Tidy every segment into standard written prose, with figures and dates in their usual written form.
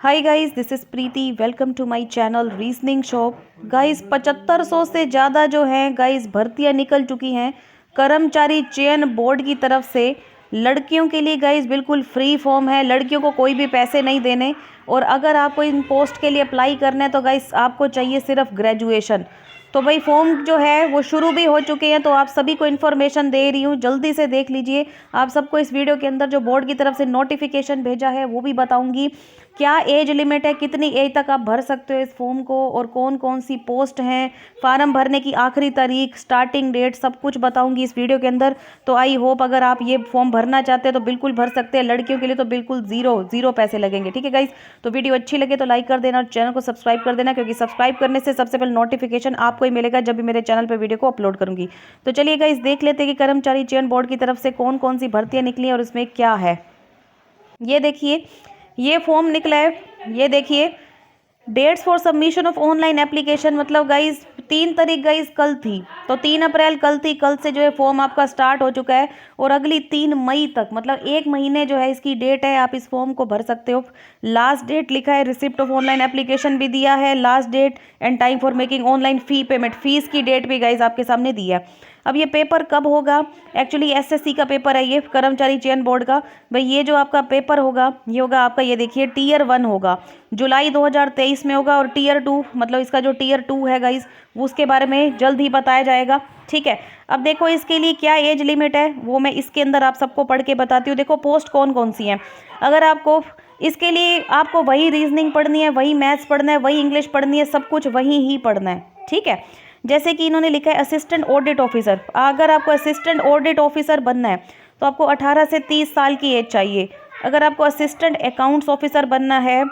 Hi guys, this is Preeti. Welcome to my channel reasoning shop. Guys 7500 से ज़्यादा जो है गाइस भर्तियां निकल चुकी हैं कर्मचारी चयन बोर्ड की तरफ से। लड़कियों के लिए गाइस बिल्कुल फ्री फॉर्म है, लड़कियों को कोई भी पैसे नहीं देने। और अगर आपको इन पोस्ट के लिए अप्लाई करना है तो गाइस आपको चाहिए सिर्फ ग्रेजुएशन। तो भाई फॉर्म जो है वो शुरू भी हो चुके हैं, तो आप सभी को इन्फॉर्मेशन दे रही हूँ, जल्दी से देख लीजिए। आप सबको इस वीडियो के अंदर जो बोर्ड की तरफ से नोटिफिकेशन भेजा है वो भी बताऊंगी। क्या एज लिमिट है, कितनी एज तक आप भर सकते हो इस फॉर्म को, और कौन कौन सी पोस्ट हैं, फार्म भरने की आखिरी तारीख, स्टार्टिंग डेट, सब कुछ बताऊंगी इस वीडियो के अंदर। तो आई होप अगर आप ये फॉर्म भरना चाहते हैं तो बिल्कुल भर सकते हैं। लड़कियों के लिए तो बिल्कुल जीरो पैसे लगेंगे। ठीक है गाइस, तो वीडियो अच्छी लगे तो लाइक कर देना और चैनल को सब्सक्राइब कर देना, क्योंकि सब्सक्राइब करने से सबसे पहले नोटिफिकेशन आपको ही मिलेगा जब भी मेरे चैनल पर वीडियो को अपलोड करूंगी। तो चलिए गाइस देख लेते हैं कि कर्मचारी चयन बोर्ड की तरफ से कौन कौन सी भर्तियां निकली हैं और इसमें क्या है। ये देखिए, ये फॉर्म निकला है। ये देखिए, dates for submission of online application, मतलब गाइस 3 तारीख गाइस कल थी, तो 3 अप्रैल कल थी। कल से जो है फॉर्म आपका स्टार्ट हो चुका है और अगली 3 मई तक, मतलब 1 महीने जो है इसकी डेट है, आप इस फॉर्म को भर सकते हो। लास्ट डेट लिखा है, रिसिप्ट ऑफ ऑनलाइन एप्लीकेशन भी दिया है, last date and time for making online fee payment, fees की डेट भी गाइस आपके सामने दी है। अब ये पेपर कब होगा? एक्चुअली एसएससी का पेपर है ये, कर्मचारी चयन बोर्ड का। भाई ये जो आपका पेपर होगा ये होगा आपका, ये देखिए टीयर 1 होगा, जुलाई 2023 में होगा। और टीयर 2 मतलब इसका जो टीयर 2 है गाइस वो उसके बारे में जल्द ही बताया जाएगा। ठीक है, अब देखो इसके लिए क्या एज लिमिट है वो मैं इसके अंदर आप सबको पढ़ के बताती हूँ। देखो पोस्ट कौन कौन सी हैं। अगर आपको इसके लिए आपको वही रीजनिंग पढ़नी है, वही मैथ्स पढ़ना है, वही इंग्लिश पढ़नी है, सब कुछ वही ही पढ़ना है। ठीक है, जैसे कि इन्होंने लिखा है असिस्टेंट ऑडिट ऑफिसर। अगर आपको असिस्टेंट ऑडिट ऑफिसर बनना है तो आपको 18 से 30 साल की एज चाहिए। अगर आपको असिस्टेंट अकाउंट्स ऑफिसर बनना है,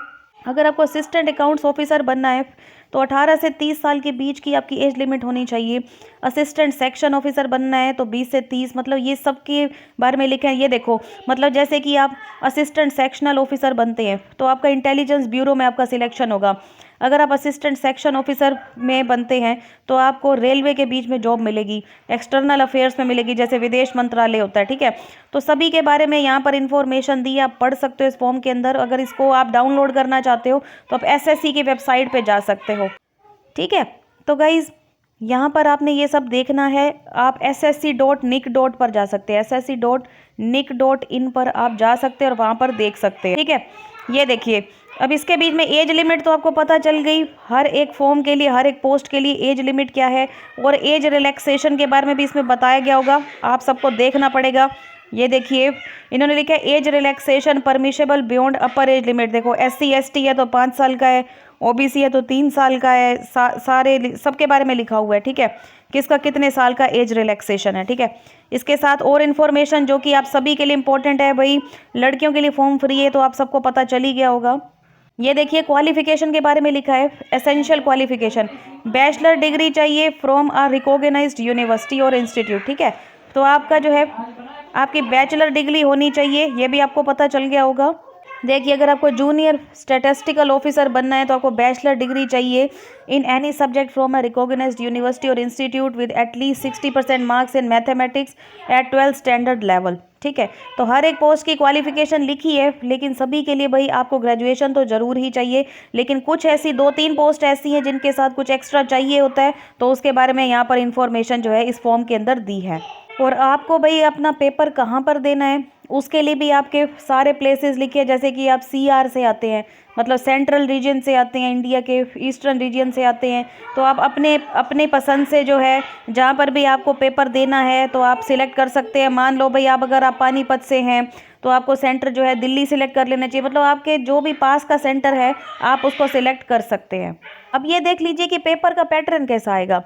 अगर आपको असिस्टेंट अकाउंट्स ऑफिसर बनना है तो 18 से 30 साल के बीच की आपकी एज लिमिट होनी चाहिए। असिस्टेंट सेक्शन ऑफिसर बनना है तो 20 से 30, मतलब ये सब के बारे में लिखे हैं। ये देखो, मतलब जैसे कि आप असिस्टेंट सेक्शनल ऑफिसर बनते हैं तो आपका इंटेलिजेंस ब्यूरो में आपका सिलेक्शन होगा। अगर आप असिस्टेंट सेक्शन ऑफिसर में बनते हैं तो आपको रेलवे के बीच में जॉब मिलेगी, एक्सटर्नल अफेयर्स में मिलेगी, जैसे विदेश मंत्रालय होता है। ठीक है, तो सभी के बारे में यहाँ पर इंफॉर्मेशन दी, आप पढ़ सकते हो इस फॉर्म के अंदर। अगर इसको आप डाउनलोड करना चाहते हो तो आप एसएससी की वेबसाइट पे जा सकते हो। ठीक है, तो गाइज यहाँ पर आपने ये सब देखना है। आप ssc.nic. पर जा सकते हैं, ssc.nic.in पर आप जा सकते हैं और वहाँ पर देख सकते हैं। ठीक है, ये देखिए, अब इसके बीच में एज लिमिट तो आपको पता चल गई। हर एक फॉर्म के लिए, हर एक पोस्ट के लिए एज लिमिट क्या है, और एज रिलैक्सेशन के बारे में भी इसमें बताया गया होगा, आप सबको देखना पड़ेगा। ये देखिए, इन्होंने लिखा है एज रिलैक्सेशन परमिशेबल बियॉन्ड अपर एज लिमिट। देखो SC ST है तो 5 साल का है, OBC है तो 3 साल का है, सारे सबके बारे में लिखा हुआ है। ठीक है, किसका कितने साल का एज रिलैक्सेशन है। ठीक है, इसके साथ और इन्फॉर्मेशन जो कि आप सभी के लिए इंपॉर्टेंट है, भाई लड़कियों के लिए फॉर्म फ्री है तो आप सबको पता चल ही गया होगा। ये देखिए, क्वालिफिकेशन के बारे में लिखा है, एसेंशियल क्वालिफिकेशन बैचलर डिग्री चाहिए फ्रॉम अ रिकॉग्नाइज्ड यूनिवर्सिटी और इंस्टीट्यूट। ठीक है, तो आपका जो है आपकी बैचलर डिग्री होनी चाहिए, ये भी आपको पता चल गया होगा। देखिए, अगर आपको जूनियर स्टैटिस्टिकल ऑफिसर बनना है तो आपको बैचलर डिग्री चाहिए in any subject from a recognised university और institute with at least 60% marks in mathematics at 12th standard level. ठीक है, तो हर एक पोस्ट की क्वालिफिकेशन लिखी है, लेकिन सभी के लिए भाई आपको ग्रेजुएशन तो जरूर ही चाहिए। लेकिन कुछ ऐसी 2-3 पोस्ट ऐसी हैं जिनके साथ कुछ एक्स्ट्रा चाहिए होता है, तो उसके बारे में यहाँ पर इंफॉर्मेशन जो है इस फॉर्म के अंदर दी है। और आपको भाई अपना पेपर कहाँ पर देना है उसके लिए भी आपके सारे प्लेसेस लिखे हैं। जैसे कि आप CR से आते हैं, मतलब सेंट्रल रीजन से आते हैं, इंडिया के ईस्टर्न रीजन से आते हैं, तो आप अपने अपने पसंद से जो है जहाँ पर भी आपको पेपर देना है तो आप सिलेक्ट कर सकते हैं। मान लो भाई अगर आप पानीपत से हैं तो आपको सेंटर जो है दिल्ली सिलेक्ट कर लेना चाहिए, मतलब आपके जो भी पास का सेंटर है आप उसको सिलेक्ट कर सकते हैं। अब ये देख लीजिए कि पेपर का पैटर्न कैसा आएगा।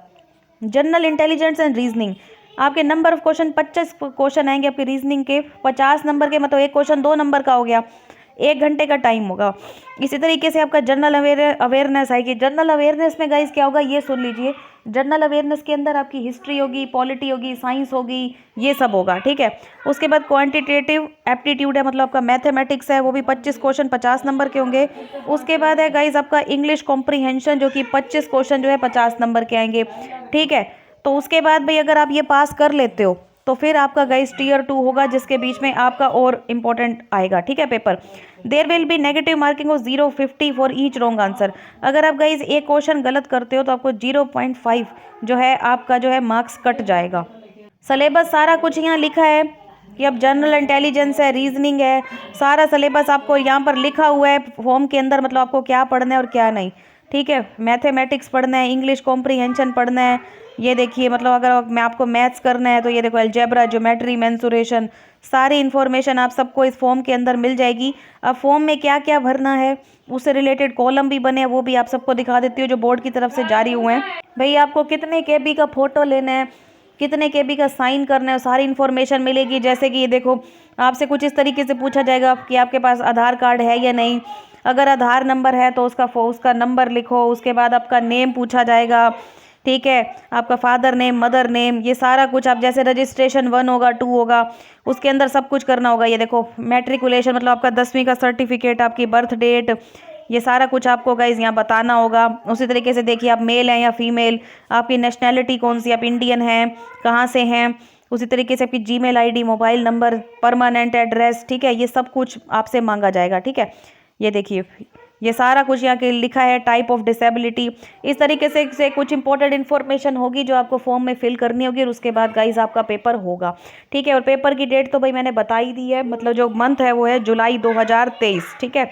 जनरल इंटेलिजेंस एंड रीजनिंग, आपके नंबर ऑफ क्वेश्चन 25 क्वेश्चन आएंगे आपके रीजनिंग के, 50 नंबर के, मतलब एक क्वेश्चन 2 नंबर का हो गया, 1 घंटे का टाइम होगा। इसी तरीके से आपका जनरल अवेयरनेस आएगी। जनरल अवेयरनेस में गाइस क्या होगा ये सुन लीजिए। जनरल अवेयरनेस के अंदर आपकी हिस्ट्री होगी, पॉलिटी होगी, साइंस होगी, ये सब होगा। ठीक है, उसके बाद क्वांटिटेटिव एप्टीट्यूड है, मतलब आपका मैथमेटिक्स है, वो भी 25 क्वेश्चन 50 नंबर के होंगे। उसके बाद है गाइस आपका इंग्लिश कॉम्प्रीहेंशन, जो कि 25 क्वेश्चन जो है 50 नंबर के आएंगे। ठीक है, तो उसके बाद भाई अगर आप ये पास कर लेते हो तो फिर आपका गाइस टीयर 2 होगा, जिसके बीच में आपका और इम्पोर्टेंट आएगा, ठीक है paper. There will be negative marking of 0.50 for each wrong answer. अगर आप गाइस एक क्वेश्चन गलत करते हो तो आपको 0.5 जो है आपका जो है मार्क्स कट जाएगा। सिलेबस सारा कुछ यहाँ लिखा है कि अब जनरल इंटेलिजेंस है, रीजनिंग है, सारा सिलेबस आपको यहाँ पर लिखा हुआ है फॉर्म के अंदर, मतलब आपको क्या पढ़ना है और क्या नहीं, ठीक है। मैथमेटिक्स पढ़ना है, इंग्लिश कॉम्प्रीहेंशन पढ़ना है, ये देखिए मतलब अगर मैं आपको मैथ्स करना है तो ये देखो अलजेब्रा, ज्योमेट्री, मेंसुरेशन, सारी इन्फॉर्मेशन आप सबको इस फॉर्म के अंदर मिल जाएगी। अब फॉर्म में क्या क्या भरना है उससे रिलेटेड कॉलम भी बने हैं, वो भी आप सबको दिखा देती हूँ जो बोर्ड की तरफ से जारी हुए हैं। भाई आपको कितने केबी का फोटो लेना है, कितने केबी का साइन करना है, सारी इन्फॉर्मेशन मिलेगी। जैसे कि ये देखो आपसे कुछ इस तरीके से पूछा जाएगा कि आपके पास आधार कार्ड है या नहीं, अगर आधार नंबर है तो उसका नंबर लिखो, उसके बाद आपका नेम पूछा जाएगा, ठीक है, आपका फादर नेम, मदर नेम, ये सारा कुछ आप जैसे रजिस्ट्रेशन 1 होगा 2 होगा उसके अंदर सब कुछ करना होगा। ये देखो मैट्रिकुलेशन मतलब आपका 10वीं का सर्टिफिकेट, आपकी बर्थ डेट, ये सारा कुछ आपको गाइज यहाँ बताना होगा। उसी तरीके से देखिए आप मेल हैं या फीमेल, आपकी नेशनैलिटी कौन सी, आप इंडियन हैं, कहाँ से हैं, उसी तरीके से आपकी Gmail ID, mobile number, permanent address, ठीक है, ये सब कुछ आपसे मांगा जाएगा, ठीक है। ये देखिए ये सारा कुछ यहाँ के लिखा है, टाइप ऑफ डिसेबिलिटी, इस तरीके से कुछ इंपॉर्टेंट इन्फॉर्मेशन होगी जो आपको फॉर्म में फिल करनी होगी और उसके बाद गाइज आपका पेपर होगा, ठीक है। और पेपर की डेट तो भाई मैंने बता ही दी है, मतलब जो मंथ है वो है जुलाई 2023, ठीक है।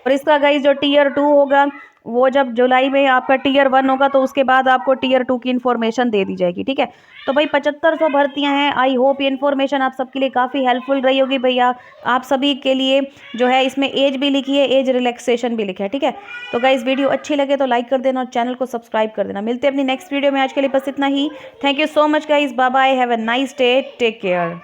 और इसका गाइज जो टीयर 2 होगा वो जब जुलाई में आपका टीयर 1 होगा तो उसके बाद आपको टीयर 2 की इन्फॉर्मेशन दे दी जाएगी, ठीक है। तो भाई 7500 भर्तियां हैं। आई होप ये इन्फॉर्मेशन आप सबके लिए काफ़ी हेल्पफुल रही होगी भैया। आप सभी के लिए जो है इसमें एज भी लिखी है, एज रिलैक्सेशन भी लिखा है, ठीक है। तो गाइज वीडियो अच्छी लगे तो लाइक कर देना और चैनल को सब्सक्राइब कर देना। मिलते हैं अपनी नेक्स्ट वीडियो में, आज के लिए बस इतना ही। Thank you so much guys, bye bye, have a nice day, take care.